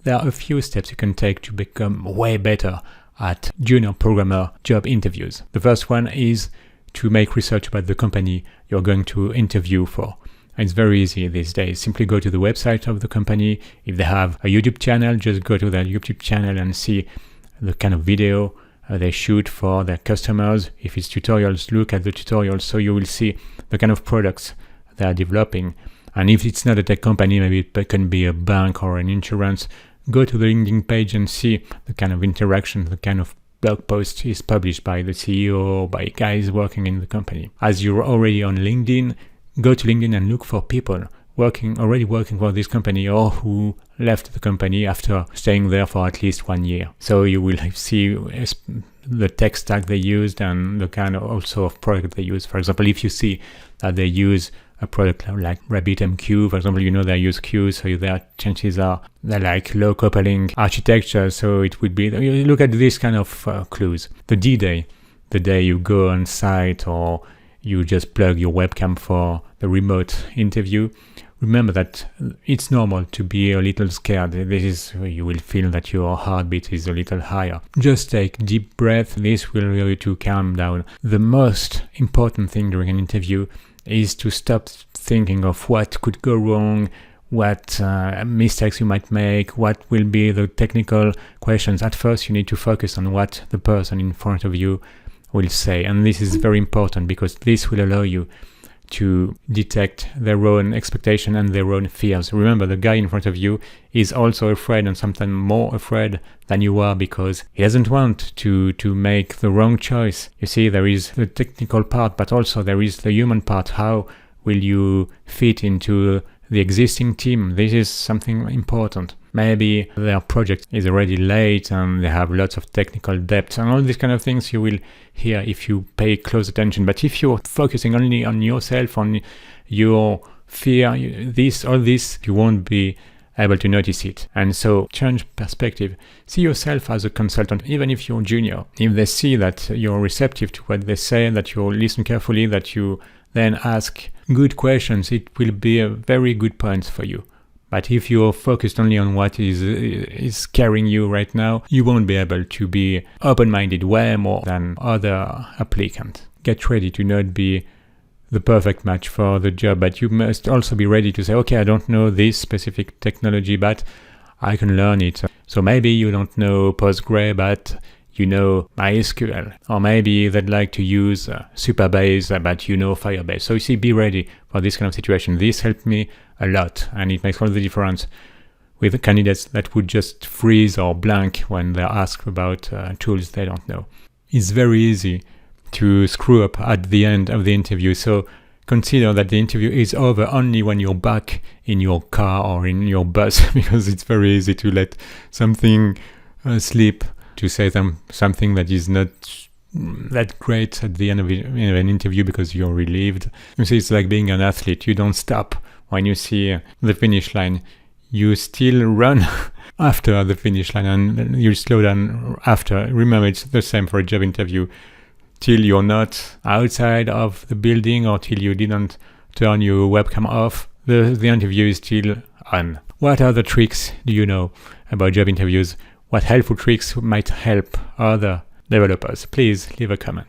There are a few steps you can take to become way better at junior programmer job interviews. The first one is to make research about the company you're going to interview for. And it's very easy these days. Simply go to the website of the company. If they have a YouTube channel, just go to their YouTube channel and see the kind of video they shoot for their customers. If it's tutorials, look at the tutorials so you will see the kind of products they are developing. And if it's not a tech company, maybe it can be a bank or an insurance, go to the LinkedIn page and see the kind of interaction, the kind of blog post is published by the CEO or by guys working in the company. As you're already on LinkedIn, go to LinkedIn and look for people already working for this company or who left the company after staying there for at least 1 year. So you will see the tech stack they used and the kind of also of product they use. For example, if you see that they use a product like RabbitMQ, for example, they use queues, so their chances are they're like low coupling architecture. So it would be, you look at this kind of clues. The D-Day, the day you go on site or you just plug your webcam for the remote interview, remember that it's normal to be a little scared. You will feel that your heartbeat is a little higher. Just take deep breath. This will allow you to calm down. The most important thing during an interview is to stop thinking of what could go wrong, what mistakes you might make, what will be the technical questions. At first, you need to focus on what the person in front of you will say. And this is very important because this will allow you to detect their own expectation and their own fears. Remember, the guy in front of you is also afraid and sometimes more afraid than you are because he doesn't want to make the wrong choice. You see, there is the technical part, but also there is the human part. How will you fit into the existing team? This is something important. Maybe their project is already late and they have lots of technical debt and all these kind of things you will hear if you pay close attention. But if you're focusing only on yourself, on your fear, all this, you won't be able to notice it. And so change perspective. See yourself as a consultant, even if you're junior. If they see that you're receptive to what they say, that you listen carefully, that you then ask good questions, it will be a very good point for you. But if you're focused only on what is scaring you right now, you won't be able to be open-minded way more than other applicants. Get ready to not be the perfect match for the job, but you must also be ready to say, okay, I don't know this specific technology, but I can learn it. So maybe you don't know Postgre, but you know MySQL. Or maybe they'd like to use Supabase, but you know Firebase. So you see, be ready for this kind of situation. This helped me a lot, and it makes all the difference with the candidates that would just freeze or blank when they're asked about tools they don't know. It's very easy to screw up at the end of the interview, so consider that the interview is over only when you're back in your car or in your bus, because it's very easy to let something slip, to say something that is not that great at the end of an interview because you're relieved. You see, it's like being an athlete. You don't stop when you see the finish line. You still run after the finish line and you slow down after. Remember, it's the same for a job interview. Till you're not outside of the building or till you didn't turn your webcam off, the interview is still on. What other tricks do you know about job interviews? What helpful tricks might help other developers? Please leave a comment.